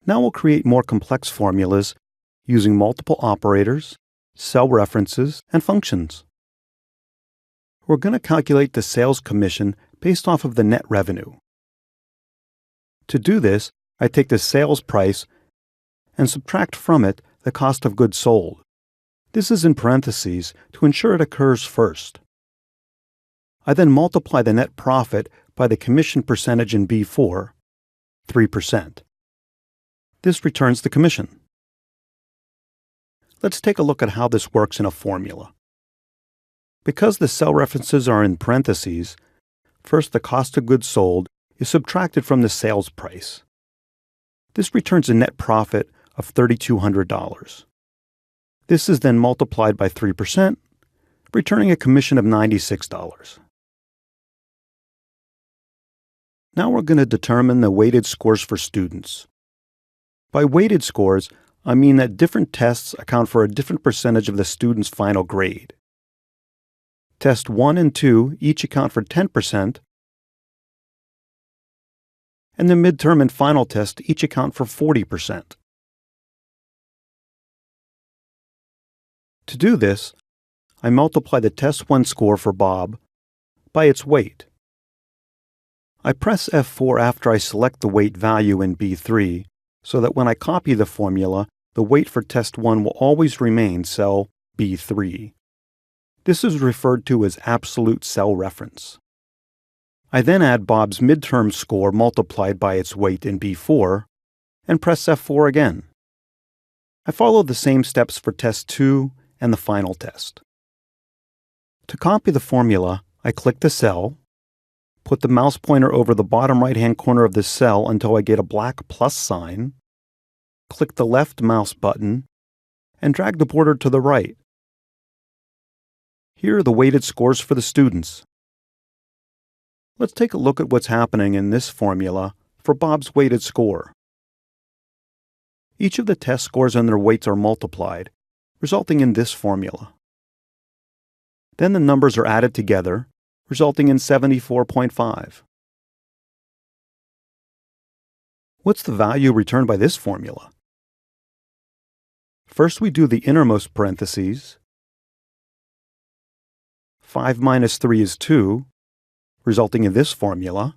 Now we'll create more complex formulas using multiple operators, cell references, and functions. We're going to calculate the sales commission based off of the net revenue. To do this, I take the sales price and subtract from it the cost of goods sold. This is in parentheses to ensure it occurs first. I then multiply the net profit by the commission percentage in B4, 3%. This returns the commission. Let's take a look at how this works in a formula. Because the cell references are in parentheses, first the cost of goods sold is subtracted from the sales price. This returns a net profit of $3,200. This is then multiplied by 3%, returning a commission of $96. Now we're going to determine the weighted scores for students. By weighted scores, I mean that different tests account for a different percentage of the student's final grade. Test 1 and 2 each account for 10%, and the midterm and final test each account for 40%. To do this, I multiply the Test 1 score for Bob by its weight. I press F4 after I select the weight value in B3 so that when I copy the formula, the weight for Test 1 will always remain cell B3. This is referred to as absolute cell reference. I then add Bob's midterm score multiplied by its weight in B4 and press F4 again. I follow the same steps for Test 2 and the final test. To copy the formula, I click the cell, put the mouse pointer over the bottom right-hand corner of the cell until I get a black plus sign, click the left mouse button, and drag the border to the right. Here are the weighted scores for the students. Let's take a look at what's happening in this formula for Bob's weighted score. Each of the test scores and their weights are multiplied, resulting in this formula. Then the numbers are added together, resulting in 74.5. What's the value returned by this formula? First we do the innermost parentheses. 5 minus 3 is 2, resulting in this formula.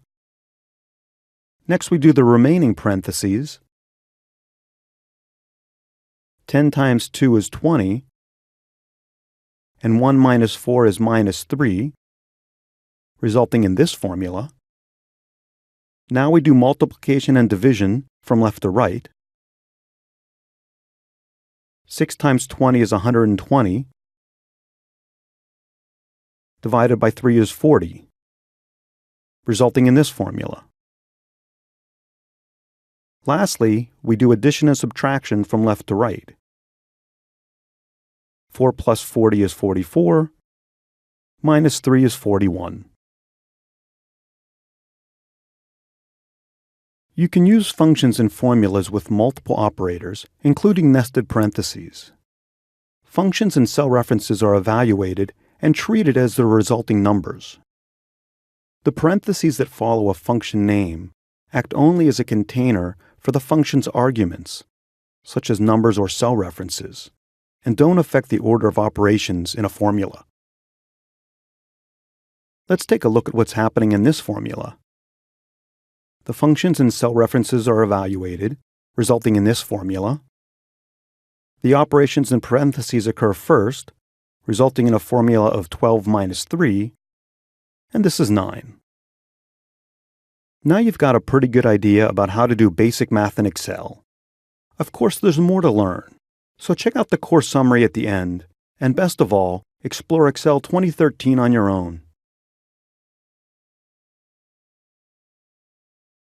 Next we do the remaining parentheses. 10 times 2 is 20, and 1 minus 4 is minus 3, resulting in this formula. Now we do multiplication and division from left to right. 6 times 20 is 120, divided by 3 is 40, resulting in this formula. Lastly, we do addition and subtraction from left to right. 4 plus 40 is 44, minus 3 is 41. You can use functions and formulas with multiple operators, including nested parentheses. Functions and cell references are evaluated and treated as the resulting numbers. The parentheses that follow a function name act only as a container for the function's arguments, such as numbers or cell references, and don't affect the order of operations in a formula. Let's take a look at what's happening in this formula. The functions and cell references are evaluated, resulting in this formula. The operations in parentheses occur first, resulting in a formula of 12 minus 3, and this is 9. Now you've got a pretty good idea about how to do basic math in Excel. Of course, there's more to learn, so check out the course summary at the end, and best of all, explore Excel 2013 on your own.